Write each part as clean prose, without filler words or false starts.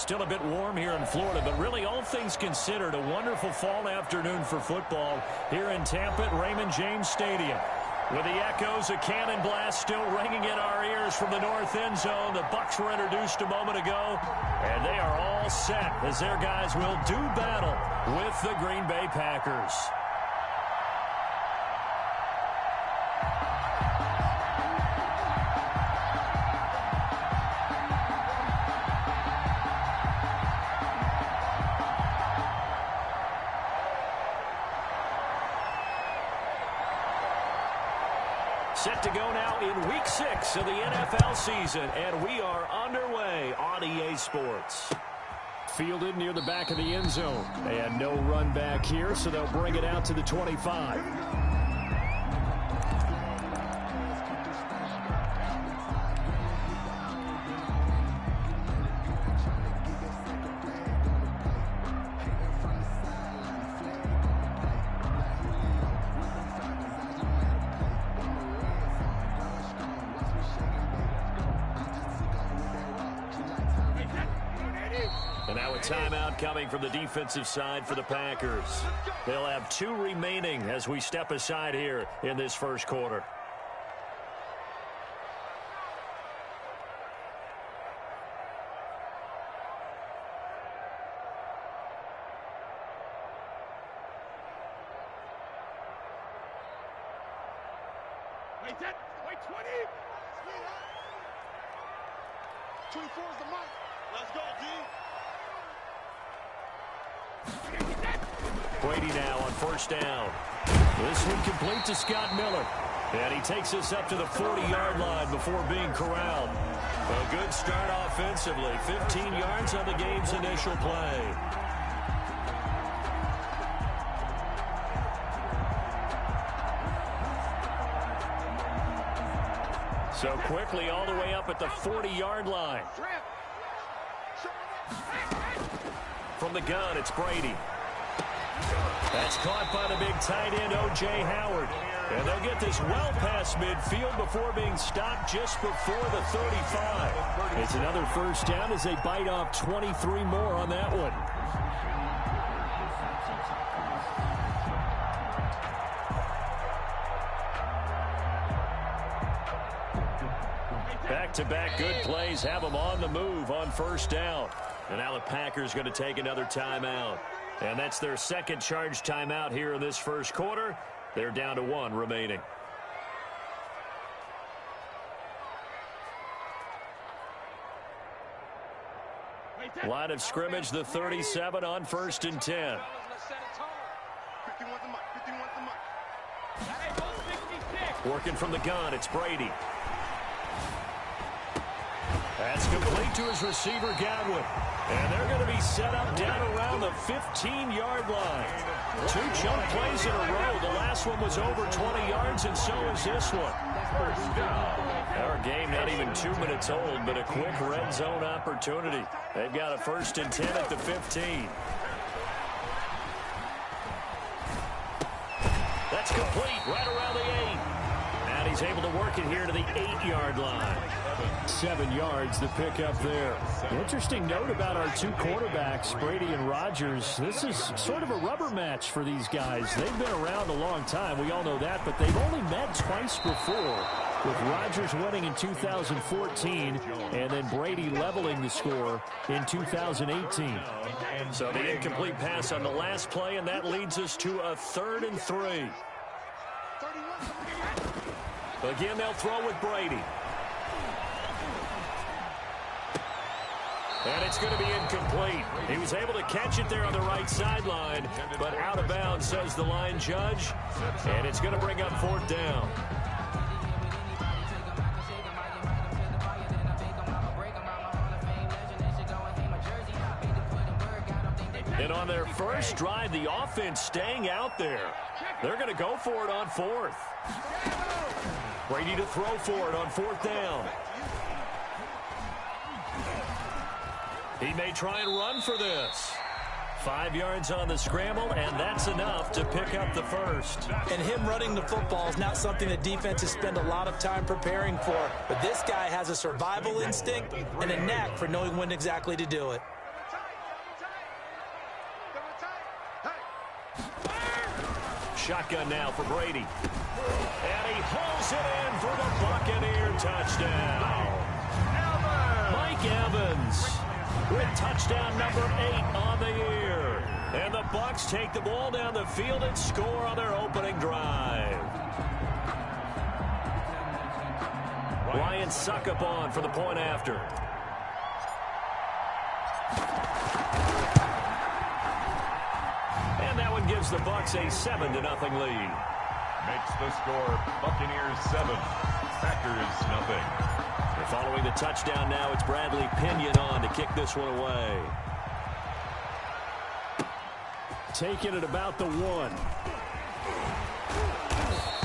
Still a bit warm here in Florida, but really all things considered, a wonderful fall afternoon for football here in Tampa at Raymond James Stadium. With the echoes of cannon blast still ringing in our ears from the north end zone, the Bucs were introduced a moment ago, and they are all set as their guys will do battle with the Green Bay Packers. Set to go now in Week 6 of the NFL season, and we are underway on EA Sports. Fielded near the back of the end zone, and no run back here, so they'll bring it out to the 25. And now a timeout coming from the defensive side for the Packers. They'll have 2 remaining as we step aside here in this first quarter. Wait 10, wait 20. 24 is the mark. Let's go, D. Brady now on first down. This one complete to Scott Miller. And he takes us up to the 40-yard line before being corralled. A good start offensively. 15 yards on the game's initial play. So quickly all the way up at the 40-yard line. From the gun, it's Brady. That's caught by the big tight end, O.J. Howard. And they'll get this well past midfield before being stopped just before the 35. It's another first down as they bite off 23 more on that one. Back-to-back good plays have them on the move on first down. And now the Packers going to take another timeout. And that's their second charge timeout here in this first quarter. They're down to 1 remaining. Line of scrimmage, the 37 on first and 10. Working from the gun, it's Brady. That's complete to his receiver, Godwin. And they're going to be set up down around the 15-yard line. 2 jump plays in a row. The last one was over 20 yards, and so is this one. Our game not even 2 minutes old, but a quick red zone opportunity. They've got a first and 10 at the 15. That's complete right around the 8. And he's able to work it here to the 8-yard line. 7 yards the pick up there. Interesting note about our 2 quarterbacks, Brady and Rodgers. This is sort of a rubber match for these guys. They've been around a long time. We all know that, but they've only met twice before, with Rodgers winning in 2014 and then Brady leveling the score in 2018. So the incomplete pass on the last play, and that leads us to a 3rd and 3. Again, they'll throw with Brady. And it's going to be incomplete. He was able to catch it there on the right sideline, but out of bounds, says the line judge. And it's going to bring up 4th down. And on their first drive, the offense staying out there. They're going to go for it on 4th. Brady to throw for it on 4th down. He may try and run for this. 5 yards on the scramble, and that's enough to pick up the first. And him running the football is not something that defenses spend a lot of time preparing for. But this guy has a survival instinct and a knack for knowing when exactly to do it. Shotgun now for Brady. And he hauls it in for the Buccaneer touchdown. Mike Evans with touchdown number 8 on the year. And the Bucs take the ball down the field and score on their opening drive. Ryan Succop on for the point after. And that one gives the Bucs a 7-0 lead. Makes the score Buccaneers 7, Packers nothing. And following the touchdown now, it's Bradley Pinion on to kick this one away. Taking it about the 1.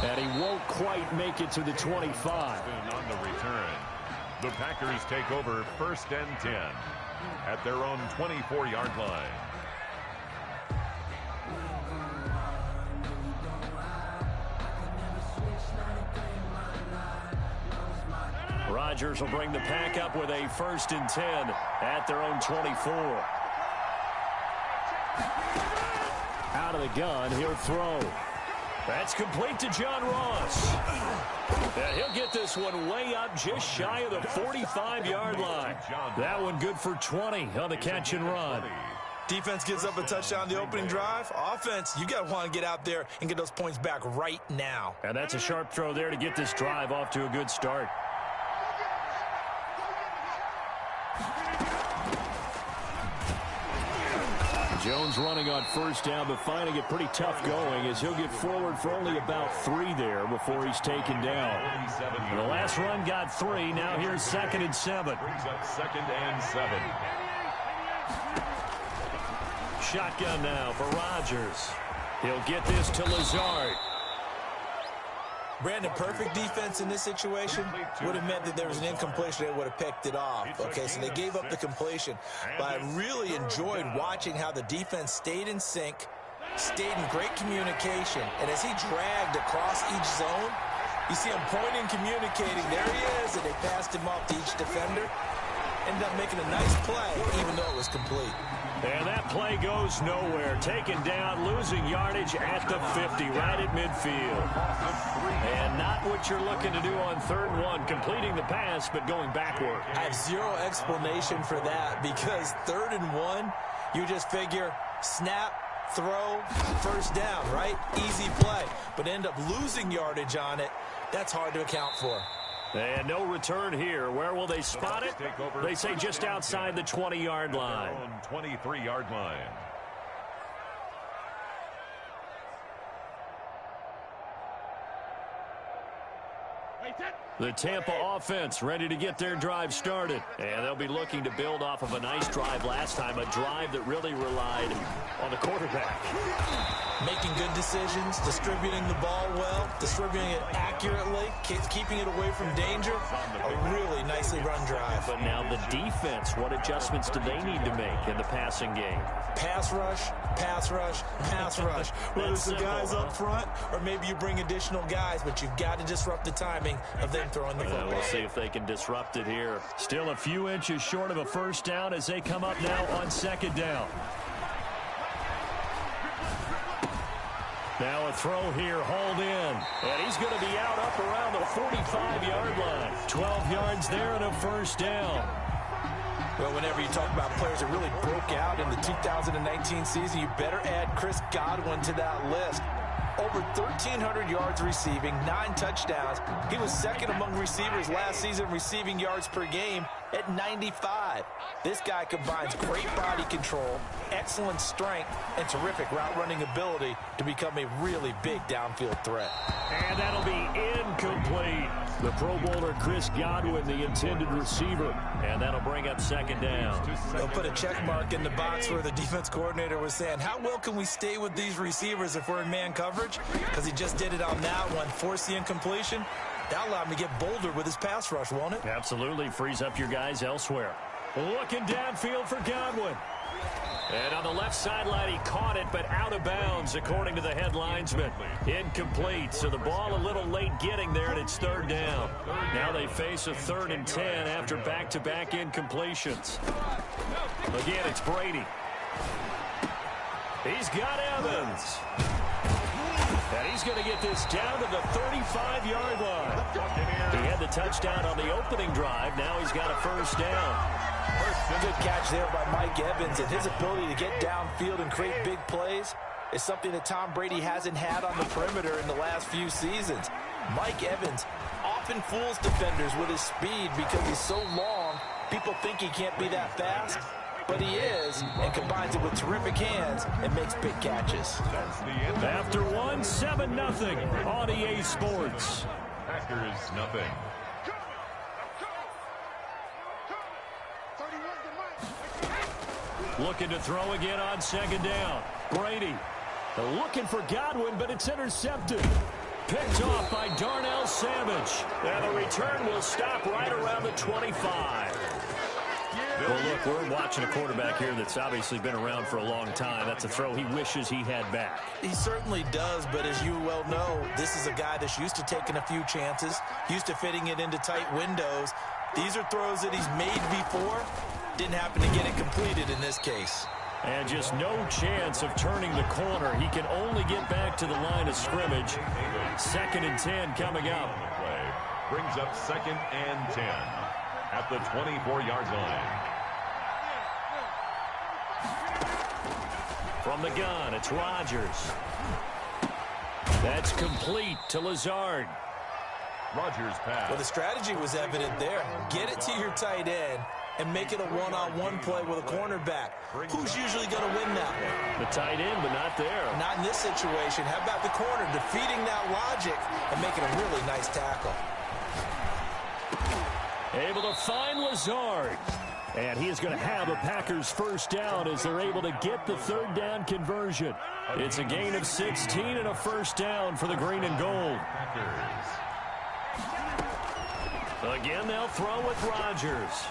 And he won't quite make it to the 25. On the return, the Packers take over 1st and 10 at their own 24-yard line. Rodgers will bring the Pack up with a 1st and 10 at their own 24. Out of the gun, he'll throw. That's complete to John Ross. And he'll get this one way up just shy of the 45-yard line. That one good for 20 on the catch and run. Defense gives up a touchdown on the opening drive. Offense, you got to want to get out there and get those points back right now. And that's a sharp throw there to get this drive off to a good start. Jones running on 1st down, but finding it pretty tough going as he'll get forward for only about 3 there before he's taken down. And the last run got 3. Now here's 2nd and 7. Brings up 2nd and 7. Shotgun now for Rodgers. He'll get this to Lazard. Brandon, perfect defense in this situation would have meant that there was an incompletion. They would have picked it off. Okay, so they gave up the completion. But I really enjoyed watching how the defense stayed in sync, stayed in great communication. And as he dragged across each zone, you see him pointing, communicating. There he is, and they passed him off to each defender. Ended up making a nice play, even though it was complete. And that play goes nowhere. Taken down, losing yardage at the 50, right at midfield. And not what you're looking to do on 3rd and 1, completing the pass, but going backward. I have zero explanation for that because 3rd and 1, you just figure snap, throw, 1st down, right? Easy play. But end up losing yardage on it. That's hard to account for. And no return here. Where will they spot it? They say just outside the 20-yard line. 23-yard line. The Tampa offense ready to get their drive started. And they'll be looking to build off of a nice drive last time, a drive that really relied on the quarterback. Making good decisions, distributing the ball well, distributing it accurately, keeping it away from danger. A really nicely run drive. But now the defense, what adjustments do they need to make in the passing game? Pass rush, pass rush, pass rush. Whether it's the guys up front or maybe you bring additional guys, but you've got to disrupt the timing of them throwing the football. We'll see if they can disrupt it here. Still a few inches short of a 1st down as they come up now on 2nd down. Now a throw here, hauled in. And he's going to be out up around the 45-yard line. 12 yards there and a 1st down. Well, whenever you talk about players that really broke out in the 2019 season, you better add Chris Godwin to that list. Over 1,300 yards receiving, 9 touchdowns. He was 2nd among receivers last season receiving yards per game at 95. This guy combines great body control, excellent strength, and terrific route running ability to become a really big downfield threat. And that'll be incomplete. The Pro Bowler Chris Godwin, the intended receiver. And that'll bring up 2nd down. They'll put a check mark in the box where the defense coordinator was saying, how well can we stay with these receivers if we're in man coverage? Because he just did it on that one, forced the incompletion. That'll allow him to get bolder with his pass rush, won't it? Absolutely. Frees up your guys elsewhere. Looking downfield for Godwin. And on the left sideline, he caught it, but out of bounds, according to the head linesman. Incomplete, so the ball a little late getting there, and it's 3rd down. Now they face a 3rd and 10 after back-to-back incompletions. Again, it's Brady. He's got Evans. And he's going to get this down to the 35-yard line. He had the touchdown on the opening drive. Now he's got a first down. Good catch there by Mike Evans, and his ability to get downfield and create big plays is something that Tom Brady hasn't had on the perimeter in the last few seasons. Mike Evans often fools defenders with his speed because he's so long. People think he can't be that fast, but he is, and combines it with terrific hands and makes big catches. After one, 7-0 on EA Sports. Packers nothing. Looking to throw again on second down. Brady looking for Godwin, but it's intercepted. Picked off by Darnell Savage. And the return will stop right around the 25. Well, look, we're watching a quarterback here that's obviously been around for a long time. That's a throw he wishes he had back. He certainly does, but as you well know, this is a guy that's used to taking a few chances, used to fitting it into tight windows. These are throws that he's made before. Didn't happen to get it completed in this case. And just no chance of turning the corner. He can only get back to the line of scrimmage. 2nd and 10 coming up. Brings up 2nd and 10 at the 24-yard line. From the gun, it's Rodgers. That's complete to Lazard. Rodgers pass. Well, the strategy was evident there. Get it to your tight end and make it a one-on-one play with a cornerback. Who's usually going to win that one? The tight end, but not there. Not in this situation. How about the corner defeating that logic and making a really nice tackle? Able to find Lazard. And he is going to have a Packers first down as they're able to get the 3rd down conversion. It's a gain of 16 and a first down for the green and gold. Again, they'll throw with Rodgers.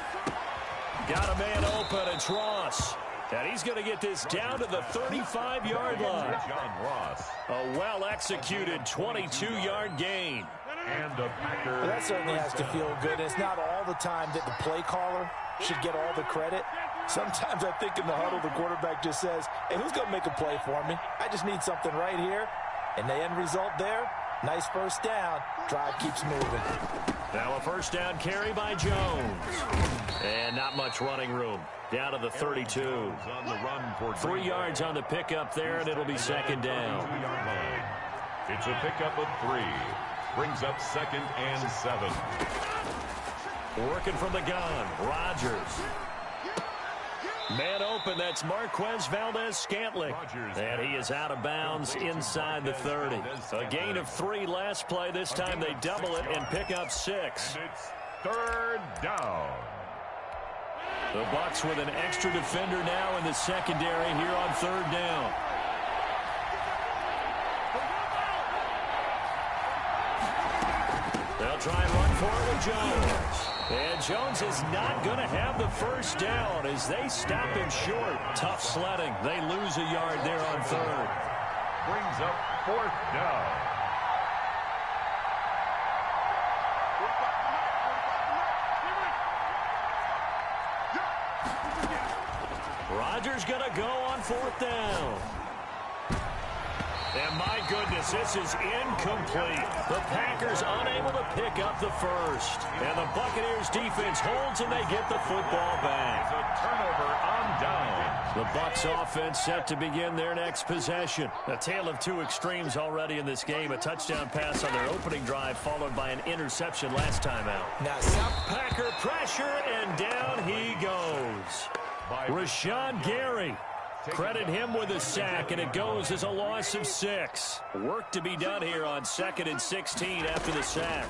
Got a man open, it's Ross. And he's going to get this down to the 35-yard line. John Ross. A well-executed 22-yard gain. And a Packer. Well, that certainly has to feel good. It's not all the time that the play caller should get all the credit. Sometimes I think in the huddle, the quarterback just says, hey, who's going to make a play for me? I just need something right here. And the end result there, nice first down. Drive keeps moving. Now a first down carry by Jones. And not much running room. Down to the 32. On the run for 3 yards on the pickup there, and it'll be 2nd down. It's a pickup of 3. Brings up 2nd and 7. Working from the gun, Rodgers. Man open, that's Marquez Valdez-Scantling. And he is out of bounds inside the 30. A gain of 3 last play. This time they double it and pick up 6. And it's 3rd down. The Bucs with an extra defender now in the secondary here on 3rd down. They'll try and run for it with Jones. And Jones is not going to have the first down as they stop him short. Tough sledding. They lose a yard there on 3rd. Brings up 4th down. Rodgers going to go on 4th down. And my goodness, this is incomplete. The Packers unable to pick up the first. And the Buccaneers defense holds and they get the football back. It's a turnover on down. The Bucs offense set to begin their next possession. A tale of 2 extremes already in this game. A touchdown pass on their opening drive followed by an interception last time out. Now, Packer pressure and down he goes. Rashawn Gary. Credit him with a sack, and it goes as a loss of 6. Work to be done here on 2nd and 16 after the sack.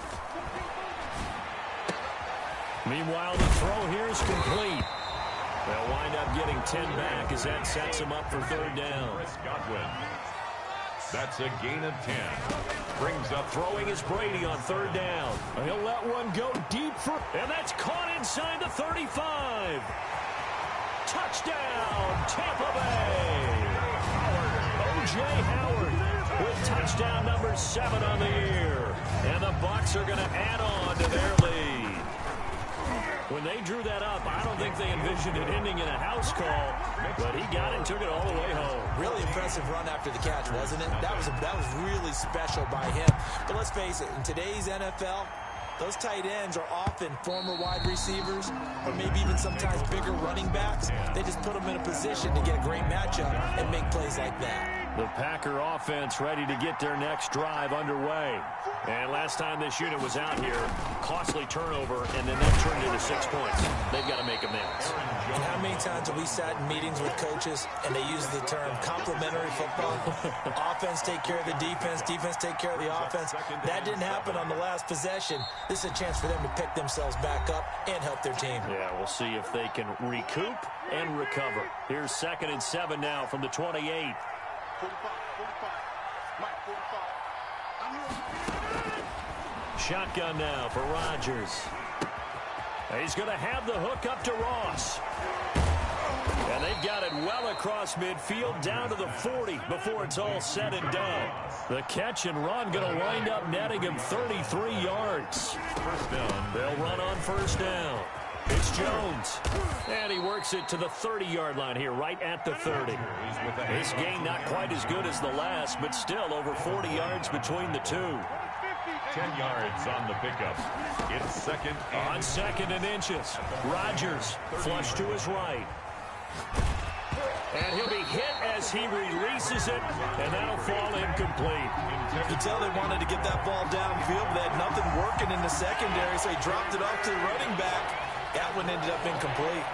Meanwhile, the throw here is complete. They'll wind up getting 10 back as that sets them up for 3rd down. Chris Godwin. That's a gain of 10. Brings up throwing is Brady on 3rd down. He'll let one go deep for, and that's caught inside the 35. Touchdown, Tampa Bay. O.J. Howard with touchdown number 7 on the year. And the Bucs are going to add on to their lead. When they drew that up, I don't think they envisioned it ending in a house call, but he got it and took it all the way home. Really impressive run after the catch, wasn't it? That was really special by him. But let's face it, in today's NFL, those tight ends are often former wide receivers or maybe even sometimes bigger running backs. They just put them in a position to get a great matchup and make plays like that. The Packer offense ready to get their next drive underway. And last time this unit was out here, costly turnover, and then that turned into 6 points. They've got to make amends. And how many times have we sat in meetings with coaches and they use the term complementary football? Offense take care of the defense, defense take care of the offense. That didn't happen on the last possession. This is a chance for them to pick themselves back up and help their team. Yeah, we'll see if they can recoup and recover. Here's 2nd and 7 now from the 28. 45. Mike, 45. I'm here. Shotgun now for Rodgers. He's going to have the hook up to Ross. And they've got it well across midfield down to the 40 before it's all said and done. The catch and run going to wind up netting him 33 yards. First down. They'll run on first down. It's Jones. And he works it to the 30-yard line here, right at the 30. This game not quite as good as the last, but still over 40 yards between the two. 10 yards on the pickup. It's 2nd and On 2nd and inches. Rodgers flush to his right. And he'll be hit as he releases it, and that'll fall incomplete. You can tell they wanted to get that ball downfield, but they had nothing working in the secondary, so he dropped it off to the running back. That one ended up incomplete.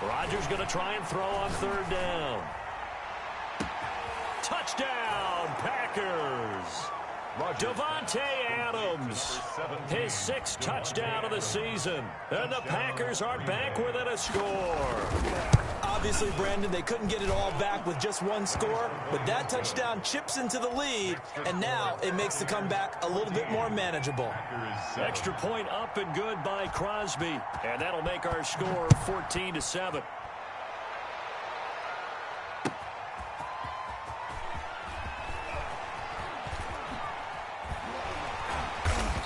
Rodgers going to try and throw on 3rd down. Touchdown, Packers. Davante Adams, his 6th touchdown of the season. And the Packers are back within a score. Obviously, Brandon, they couldn't get it all back with just one score, but that touchdown chips into the lead, and now it makes the comeback a little bit more manageable. Extra point up and good by Crosby, and that'll make our score 14-7.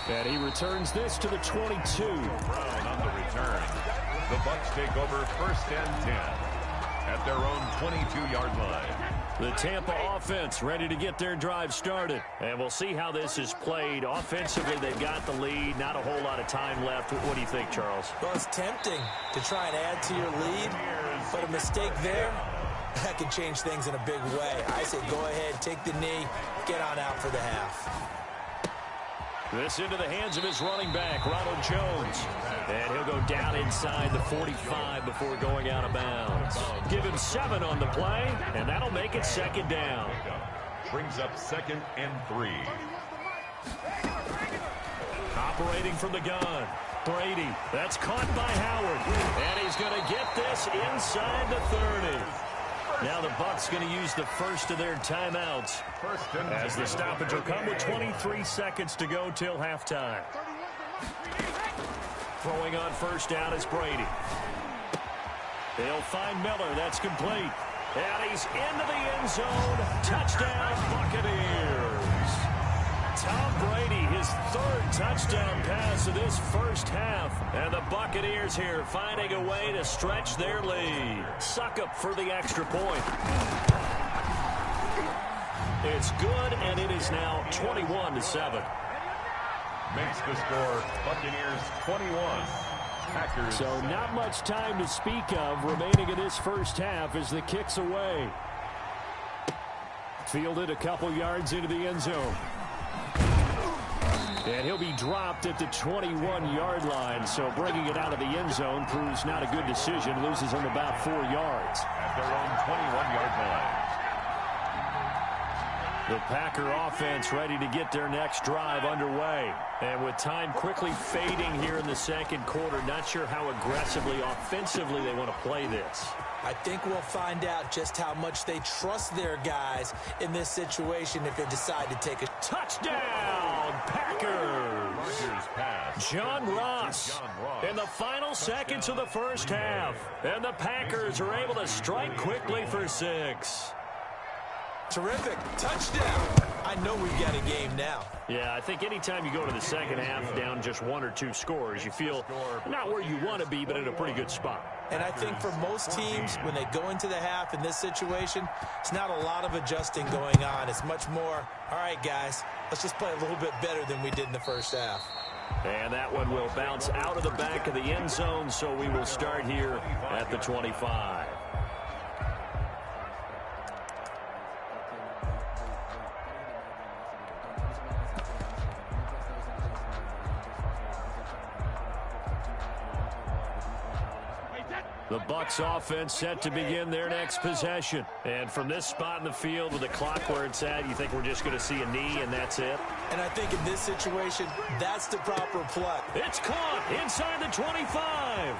And he returns this to the 22. Brown on the return. The Bucs take over 1st and 10 at their own 22-yard line. The Tampa offense ready to get their drive started. And we'll see how this is played. Offensively, they've got the lead. Not a whole lot of time left. What do you think, Charles? Well, it's tempting to try and add to your lead, but a mistake there, that could change things in a big way. I say go ahead, take the knee, get on out for the half. This into the hands of his running back, Ronald Jones. And he'll go down inside the 45 before going out of bounds. Give him 7 on the play, and that'll make it 2nd down. Brings up 2nd and 3. Operating from the gun. Brady, that's caught by Howard. And he's going to get this inside the 30. Now the Bucs going to use the first of their timeouts as the stoppage will come with 23 seconds to go till halftime. Throwing on first down is Brady. They'll find Miller. That's complete. And he's into the end zone. Touchdown, Buccaneers. Tom Brady, his 3rd touchdown pass of this first half. And the Buccaneers here finding a way to stretch their lead. Succop for the extra point. It's good, and it is now 21-7. Makes the score Buccaneers 21. Packers. So not much time to speak of remaining in this first half as the kick's away. Fielded a couple yards into the end zone. And he'll be dropped at the 21-yard line, so bringing it out of the end zone proves not a good decision. Loses him about 4 yards. At their own 21-yard line. The Packer offense ready to get their next drive underway. And with time quickly fading here in the 2nd quarter, not sure how aggressively, offensively they want to play this. I think we'll find out just how much they trust their guys in this situation if they decide to take a touchdown, Packers. John Ross in the final seconds of the first half. And the Packers are able to strike quickly for 6. Terrific. Touchdown. I know we've got a game now. Yeah, I think anytime you go to the second half down just 1 or 2 scores, you feel not where you want to be, but in a pretty good spot. And I think for most teams, when they go into the half in this situation, it's not a lot of adjusting going on. It's much more, all right, guys, let's just play a little bit better than we did in the first half. And that one will bounce out of the back of the end zone, so we will start here at the 25. The Bucs offense set to begin their next possession. And from this spot in the field with the clock where it's at, you think we're just going to see a knee and that's it? And I think in this situation, that's the proper play. It's caught inside the 25.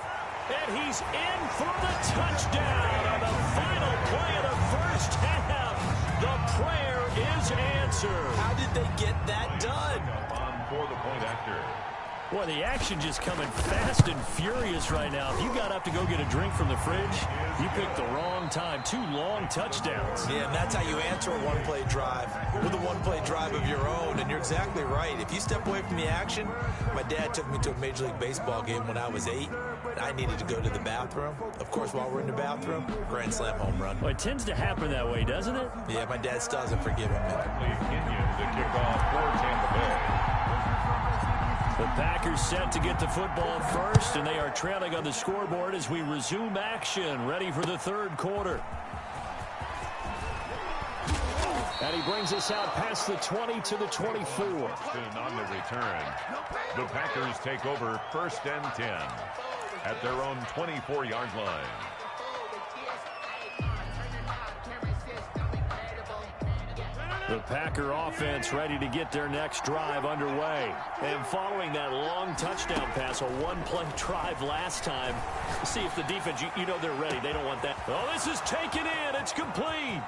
And he's in for the touchdown on the final play of the first half. The prayer is answered. How did they get that done? On for the point after. Boy, the action just coming fast and furious right now. If you got up to go get a drink from the fridge, you picked the wrong time. 2 long touchdowns. Yeah, and that's how you answer a one-play drive with a one-play drive of your own. And you're exactly right. If you step away from the action, my dad took me to a Major League Baseball game when I was 8. And I needed to go to the bathroom. Of course, while we're in the bathroom, grand slam home run. Well, it tends to happen that way, doesn't it? Yeah, my dad still hasn't forgiven me. Kenyon to kick off for Tampa Bay. The Packers set to get the football first, and they are trailing on the scoreboard as we resume action, ready for the third quarter. And he brings us out past the 20 to the 24. On the return, the Packers take over 1st and 10 at their own 24-yard line. The Packer offense ready to get their next drive underway. And following that long touchdown pass, a one-play drive last time, see if the defense, you know they're ready. They don't want that. Oh, this is taken in. It's complete.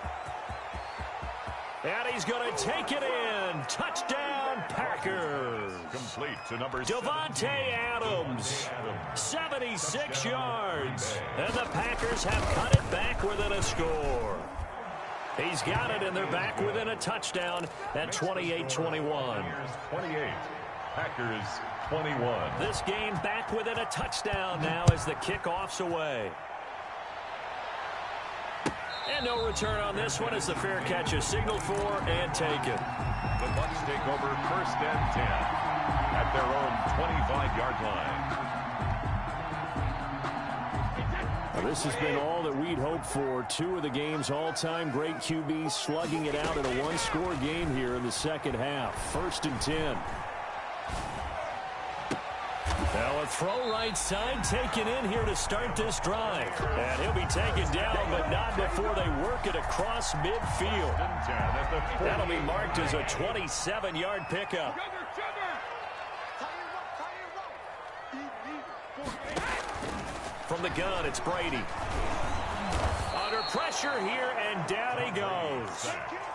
And he's going to take it in. Touchdown, Packers. Complete to number Davante Adams, 76 yards. And the Packers have cut it back within a score. He's got it, and they're back within a touchdown at 28-21. 28, Packers 21. This game back within a touchdown now as the kickoff's away. And no return on this one as the fair catch is signaled for and taken. The Bucs take over 1st and 10 at their own 25-yard line. This has been all that we'd hoped for. 2 of the game's all-time great QBs slugging it out in a one-score game here in the second half. 1st and 10. Now a throw right side taken in here to start this drive. And he'll be taken down, but not before they work it across midfield. That'll be marked as a 27-yard pickup. From the gun, it's Brady. Under pressure here, and down he goes.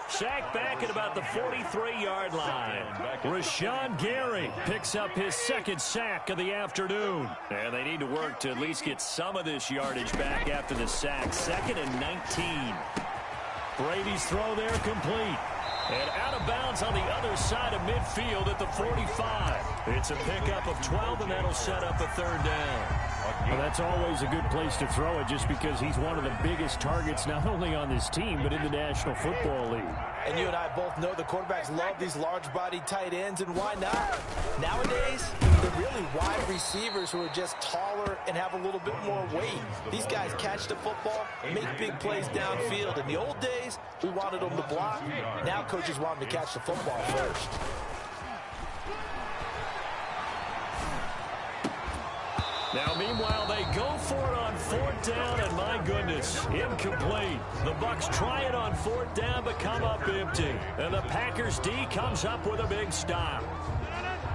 Sacked back at about the 43-yard line. Rashawn Gary picks up his 2nd sack of the afternoon. And they need to work to at least get some of this yardage back after the sack. 2nd and 19. Brady's throw there complete. And out of bounds on the other side of midfield at the 45. It's a pickup of 12, and that'll set up a 3rd down. Well, that's always a good place to throw it just because he's one of the biggest targets not only on this team but in the National Football League. And you and I both know the quarterbacks love these large-bodied tight ends, and why not? Nowadays, they're really wide receivers who are just taller and have a little bit more weight. These guys catch the football, make big plays downfield. In the old days, we wanted them to block. Now coaches want them to catch the football first. Now, meanwhile, they go for it on 4th down, and my goodness, incomplete. The Bucs try it on 4th down, but come up empty. And the Packers D comes up with a big stop.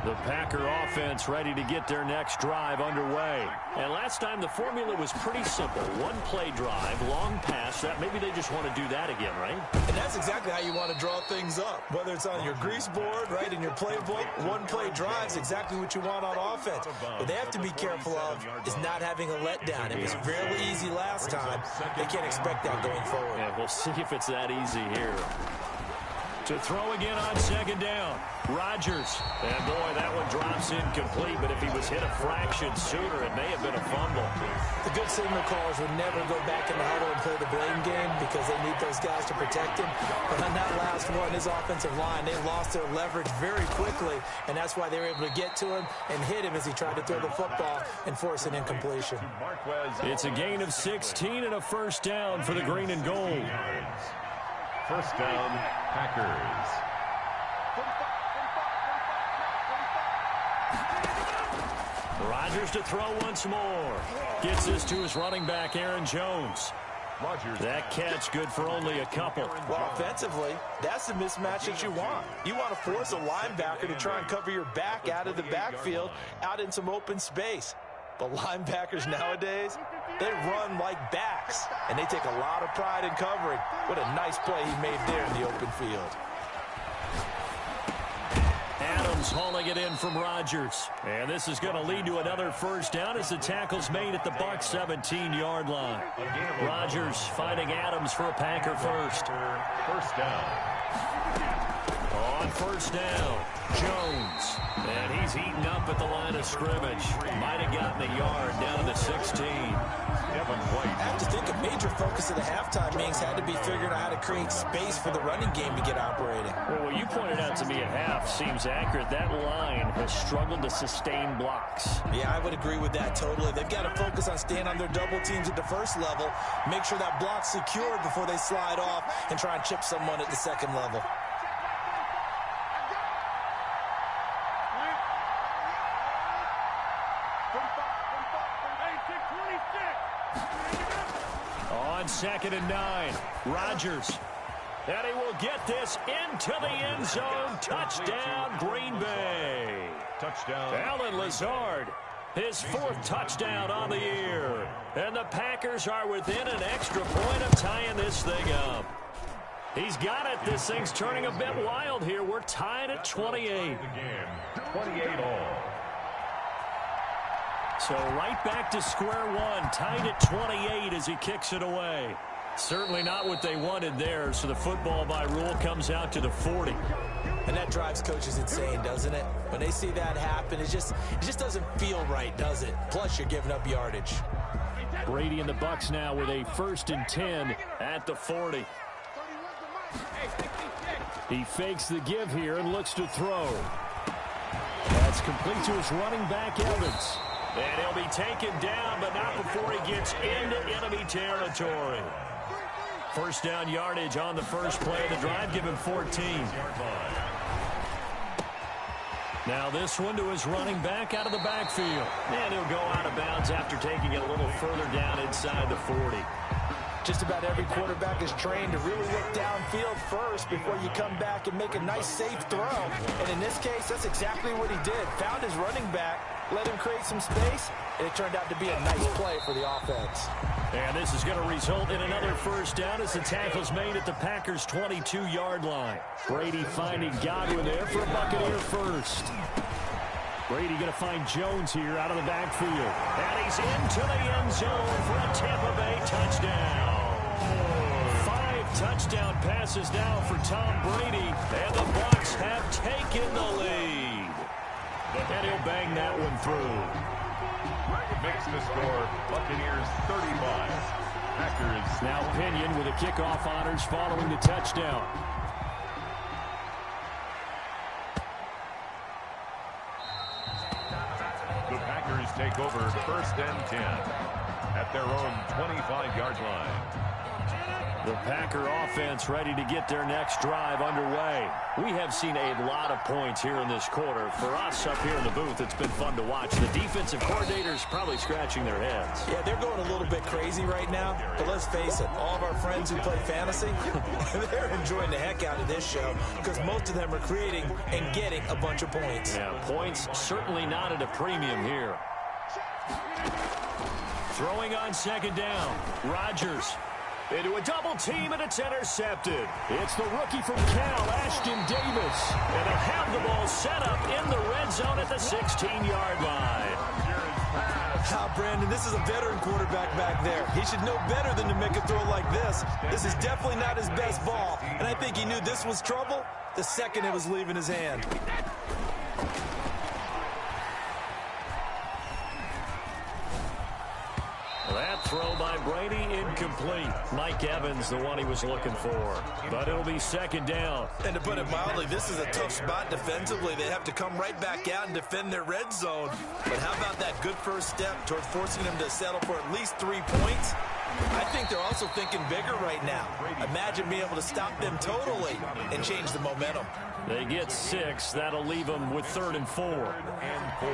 The Packer offense ready to get their next drive underway. And last time the formula was pretty simple. One-play drive, long pass. That maybe they just want to do that again, right? And that's exactly how you want to draw things up. Whether it's on your grease board, right, in your playbook, one-play drive's exactly what you want on offense. What they have to be careful of is not having a letdown. It was fairly easy last time. They can't expect that going forward. Yeah, we'll see if it's that easy here. To throw again on second down. Rodgers. And boy, that one drops incomplete, but if he was hit a fraction sooner, it may have been a fumble. The good signal callers would never go back in the huddle and play the blame game because they need those guys to protect him. But on that last one, his offensive line, they lost their leverage very quickly, and that's why they were able to get to him and hit him as he tried to throw the football and force an incompletion. It's a gain of 16 and a first down for the green and gold. First down, Packers. Rodgers to throw once more. Gets this to his running back, Aaron Jones. That catch good for only a couple. Well, offensively, that's the mismatch that you want. You want to force a linebacker to try and cover your back out of the backfield, out in some open space. But linebackers nowadays, they run like backs, and they take a lot of pride in covering. What a nice play he made there in the open field. Adams hauling it in from Rodgers. And this is going to lead to another first down as the tackle's made at the Bucs 17-yard line. Rodgers finding Adams for a Packer first. First down. On first down, Jones. And he's eaten up at the line of scrimmage. Might have gotten a yard down to the 16. I have to think a major focus of the halftime meetings had to be figuring out how to create space for the running game to get operating. Well, what you pointed out to me at half seems accurate. That line has struggled to sustain blocks. Yeah, I would agree with that totally. They've got to focus on staying on their double teams at the first level, make sure that block's secured before they slide off and try and chip someone at the second level. On 2nd and 9, Rodgers. And he will get this into the end zone. Touchdown, Green Bay. Touchdown. Allen Lazard, his 4th touchdown on the year. And the Packers are within an extra point of tying this thing up. He's got it. This thing's turning a bit wild here. We're tied at 28. The game, 28 all. So right back to square one, tied at 28 as he kicks it away. Certainly not what they wanted there, so the football by rule comes out to the 40. And that drives coaches insane, doesn't it? When they see that happen, it just doesn't feel right, does it? Plus, you're giving up yardage. Brady and the Bucs now with a 1st and 10 at the 40. He fakes the give here and looks to throw. That's complete to his running back, Evans. And he'll be taken down, but not before he gets into enemy territory. First down yardage on the first play of the drive, give him 14. Now this one to his running back out of the backfield. And he'll go out of bounds after taking it a little further down inside the 40. Just about every quarterback is trained to really look downfield first before you come back and make a nice, safe throw. And in this case, that's exactly what he did. Found his running back, let him create some space, and it turned out to be a nice play for the offense. And this is going to result in another first down as the tackle's made at the Packers' 22-yard line. Brady finding Godwin there for a Buccaneer first. Brady going to find Jones here out of the backfield. And he's into the end zone for a Tampa Bay touchdown. 5 touchdown passes now for Tom Brady, and the Bucs have taken the lead. And he'll bang that one through. Makes the score, Buccaneers 35. Packers. Now Pinion with a kickoff honors following the touchdown. The Packers take over 1st and 10 at their own 25-yard line. The Packer offense ready to get their next drive underway. We have seen a lot of points here in this quarter. For us up here in the booth, it's been fun to watch. The defensive coordinators probably scratching their heads. Yeah, they're going a little bit crazy right now. But let's face it, all of our friends who play fantasy, they're enjoying the heck out of this show because most of them are creating and getting a bunch of points. Yeah, points certainly not at a premium here. Throwing on 2nd down, Rodgers. Into a double team, and it's intercepted. It's the rookie from Cal, Ashton Davis. And they'll have the ball set up in the red zone at the 16-yard line. Brandon, this is a veteran quarterback back there. He should know better than to make a throw like this. This is definitely not his best ball, and I think he knew this was trouble the second it was leaving his hand. That throw by Brady incomplete. Mike Evans, the one he was looking for. But it'll be second down. And to put it mildly, this is a tough spot defensively. They have to come right back out and defend their red zone. But how about that good first step toward forcing them to settle for at least 3 points? I think they're also thinking bigger right now. Imagine being able to stop them totally and change the momentum. They get 6. That'll leave them with 3rd and 4. And 4.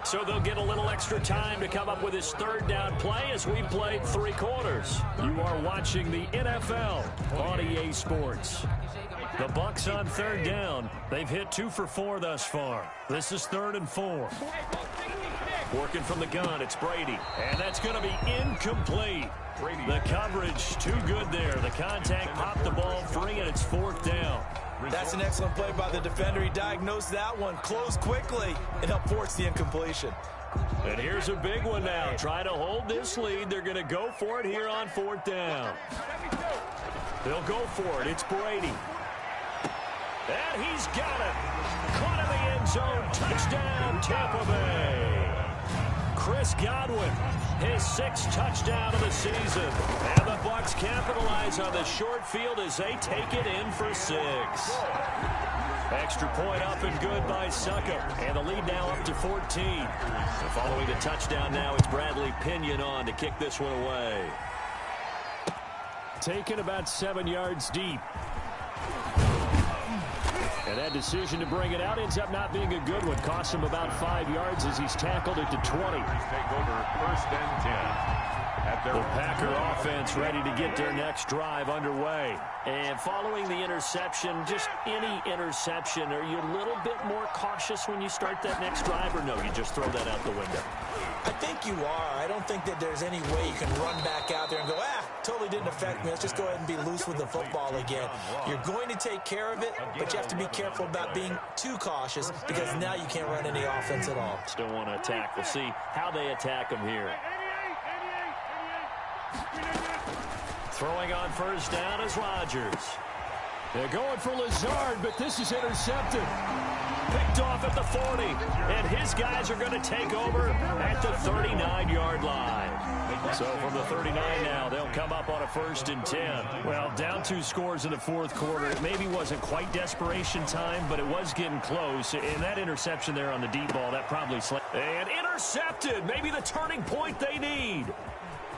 So they'll get a little extra time to come up with his 3rd down play as we played 3 quarters. You are watching the NFL on EA Sports. The Bucs on 3rd down. They've hit 2 for 4 thus far. This is 3rd and 4. Working from the gun, it's Brady. And that's going to be incomplete. The coverage too good there. The contact popped the ball free, and it's 4th down. That's an excellent play by the defender. He diagnosed that one, closed quickly, and helped force the incompletion. And here's a big one now. Trying to hold this lead. They're going to go for it here on 4th down. They'll go for it. It's Brady. And he's got it. Caught in the end zone. Touchdown, Tampa Bay. Chris Godwin, his 6th touchdown of the season. And the Bucs capitalize on the short field as they take it in for 6. Extra point up and good by Succop. And the lead now up to 14. So following the touchdown now, it's Bradley Pinion on to kick this one away. Taken about 7 yards deep. And that decision to bring it out ends up not being a good one. Costs him about 5 yards as he's tackled it to 20. Take over 1st and 10. The Packer offense ready to get their next drive underway. And following the interception, just any interception, are you a little bit more cautious when you start that next drive, or no, you just throw that out the window? I think you are. I don't think that there's any way you can run back out there and go, totally didn't affect me. Let's just go ahead and be loose with the football again. You're going to take care of it, but you have to be careful about being too cautious because now you can't run any offense at all. Still want to attack. We'll see how they attack him here. Throwing on 1st down is Rodgers. They're going for Lazard, but this is intercepted. Picked off at the 40, and his guys are going to take over at the 39-yard line. So from the 39 now, they'll come up on a 1st and 10. Well, down 2 scores in the 4th quarter. It maybe wasn't quite desperation time, but it was getting close. And that interception there on the deep ball, that probably slipped. And intercepted, maybe the turning point they need.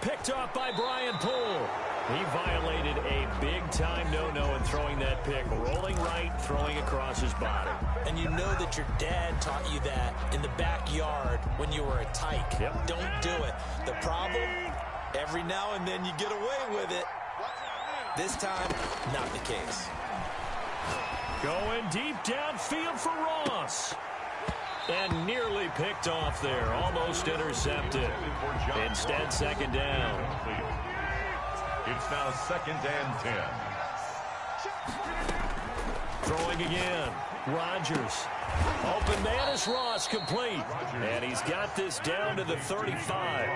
Picked off by Brian Poole. He violated a big-time no-no in throwing that pick. Rolling right, throwing across his body. And you know that your dad taught you that in the backyard when you were a tyke. Yep. Don't do it. The problem, every now and then you get away with it. This time, not the case. Going deep downfield for Ross. And nearly picked off there. Almost intercepted. Instead, 2nd down. It's now 2nd and 10. Throwing again. Rodgers. Open man is Ross, complete. And he's got this down to the 35.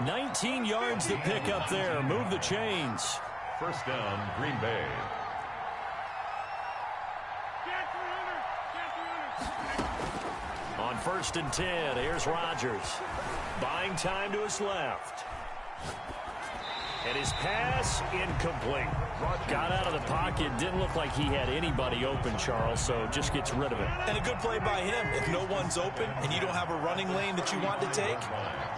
19 yards to pick up there. Move the chains. 1st down, Green Bay. On 1st and 10, here's Rodgers. Buying time to his left. And his pass incomplete. Got out of the pocket. Didn't look like he had anybody open, Charles, so just gets rid of it. And a good play by him. If no one's open and you don't have a running lane that you want to take,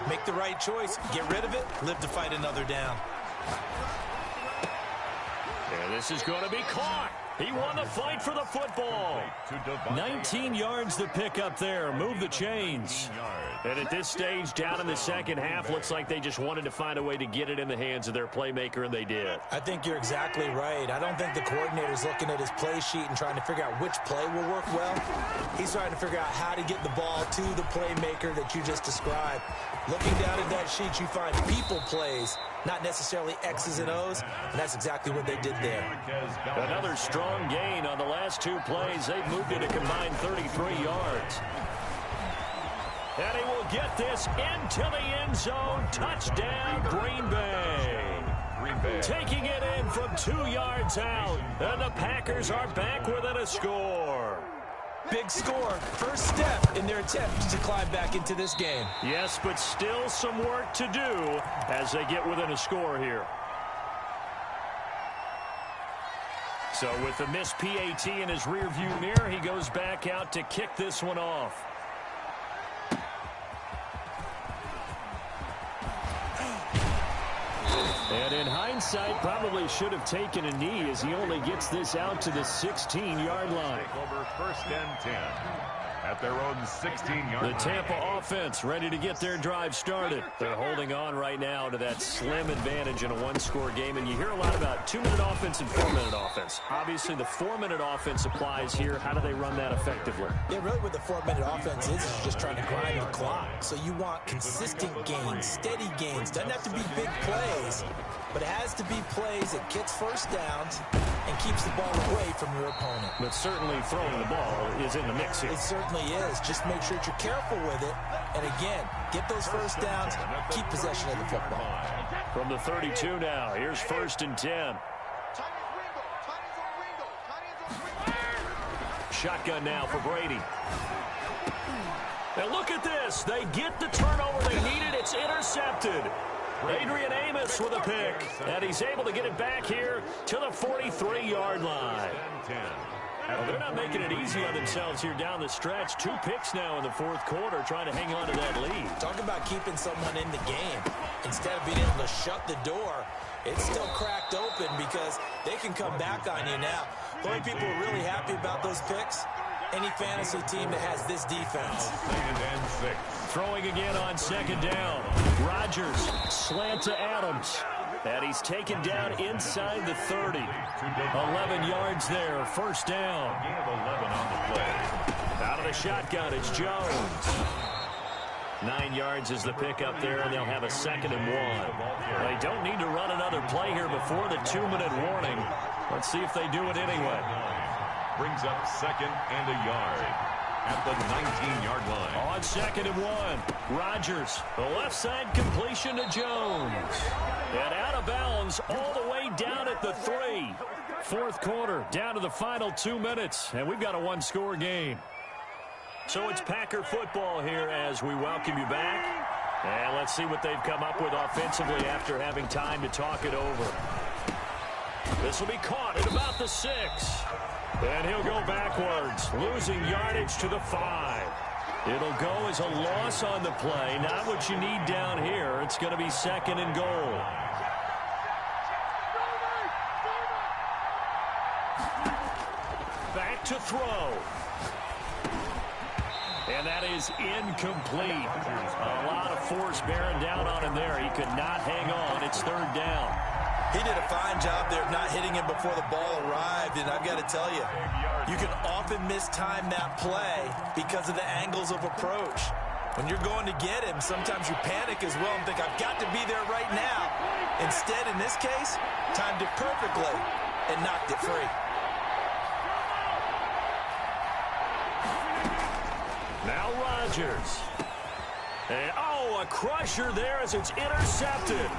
make the right choice. Get rid of it. Live to fight another down. And this is going to be caught. He won the fight for the football. 19 yards to pick up there. Move the chains. And at this stage, down in the second half, looks like they just wanted to find a way to get it in the hands of their playmaker, and they did. I think you're exactly right. I don't think the coordinator's looking at his play sheet and trying to figure out which play will work well. He's trying to figure out how to get the ball to the playmaker that you just described. Looking down at that sheet, you find people plays, not necessarily X's and O's, and that's exactly what they did there. Another strong gain on the last two plays. They've moved it a combined 33 yards. And he will get this into the end zone. Touchdown, Green Bay. Taking it in from 2 yards out. And the Packers are back within a score. Big score. First step in their attempt to climb back into this game. Yes, but still some work to do as they get within a score here. So with the missed PAT in his rearview mirror, he goes back out to kick this one off. And in hindsight, probably should have taken a knee as he only gets this out to the 16-yard line. Take over first and 10 at their own 16-yard line. The Tampa offense ready to get their drive started. They're holding on right now to that slim advantage in a one-score game. And you hear a lot about 2-minute offense and 4-minute offense. Obviously, the 4-minute offense applies here. How do they run that effectively? Yeah, really what the 4-minute offense is just trying to grind the clock. So you want consistent gains, steady gains. Doesn't have to be big plays, but it has to be plays that gets first downs and keeps the ball away from your opponent. But certainly throwing the ball is in the mix here. It certainly is. Just make sure that you're careful with it. And again, get those first downs, keep possession of the football. From the 32 now, here's first and 10. Shotgun now for Brady. And look at this. They get the turnover they needed. It's intercepted. Adrian Amos with a pick. And he's able to get it back here to the 43-yard line. Well, they're not making it easy on themselves here down the stretch. 2 picks now in the fourth quarter, trying to hang on to that lead. Talk about keeping someone in the game. Instead of being able to shut the door, it's still cracked open because they can come back on you now. The only people who are really happy about those picks, any fantasy team that has this defense. Throwing again on second down. Rodgers, slant to Adams. And he's taken down inside the 30. 11 yards there, first down. 11 on the play. Out of the shotgun, it's Jones. 9 yards is the pickup there, and they'll have a 2nd and 1. They don't need to run another play here before the 2-minute warning. Let's see if they do it anyway. Brings up 2nd and a yard at the 19-yard line. On 2nd and 1, Rodgers, the left side completion to Jones. And out of bounds all the way down at the 3. Fourth quarter, down to the final 2 minutes, and we've got a one-score game. So it's Packer football here as we welcome you back. And let's see what they've come up with offensively after having time to talk it over. This will be caught at about the 6. And he'll go backwards, losing yardage to the 5. It'll go as a loss on the play. Not what you need down here. It's going to be 2nd and goal. Back to throw. And that is incomplete. A lot of force bearing down on him there. He could not hang on. It's 3rd down. He did a fine job there of not hitting him before the ball arrived, and I've got to tell you, you can often mistime that play because of the angles of approach. When you're going to get him, sometimes you panic as well and think, I've got to be there right now. Instead, in this case, timed it perfectly and knocked it free. Now Rodgers. And, a crusher there as it's intercepted.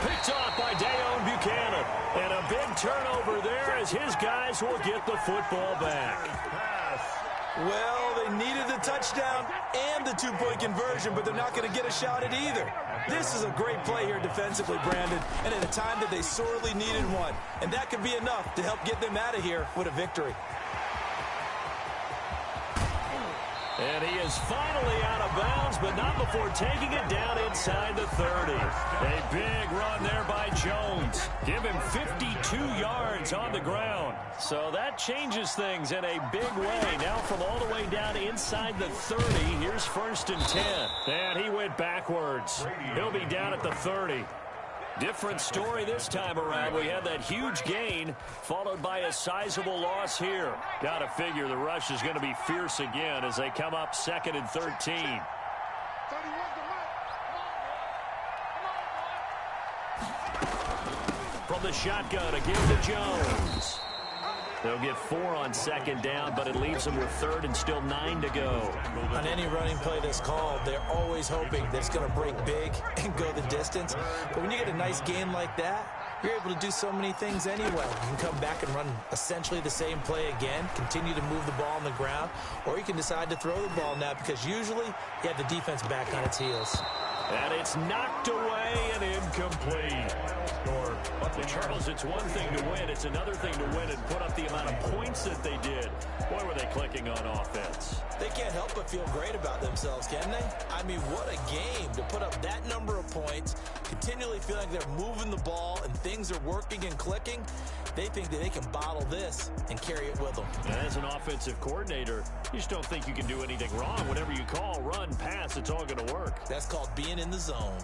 Picked off by Deone Bucannon. And a big turnover there as his guys will get the football back. Well, they needed the touchdown and the 2-point conversion, but they're not going to get a shot at either. This is a great play here defensively, Brandon, and at a time that they sorely needed one. And that could be enough to help get them out of here with a victory. And he is finally out of bounds, but not before taking it down inside the 30. A big run there by Jones. Give him 52 yards on the ground. So that changes things in a big way. Now from all the way down inside the 30, here's 1st and 10. And he went backwards. He'll be down at the 30. Different story this time around. We had that huge gain followed by a sizable loss here. Got to figure the rush is going to be fierce again as they come up 2nd and 13. From the shotgun, a give to Jones. They'll get 4 on 2nd down, but it leaves them with 3rd and still 9 to go. On any running play that's called, they're always hoping that it's going to break big and go the distance. But when you get a nice gain like that, you're able to do so many things anyway. You can come back and run essentially the same play again, continue to move the ball on the ground, or you can decide to throw the ball now because usually you have the defense back on its heels. And it's knocked away and incomplete. Well, Charles, it's one thing to win. It's another thing to win and put up the amount of points that they did. Boy, were they clicking on offense. They can't help but feel great about themselves, can they? I mean, what a game to put up that number of points, continually feel like they're moving the ball and things are working and clicking. They think that they can bottle this and carry it with them. And as an offensive coordinator, you just don't think you can do anything wrong. Whatever you call, run, pass, it's all going to work. That's called being in the zone.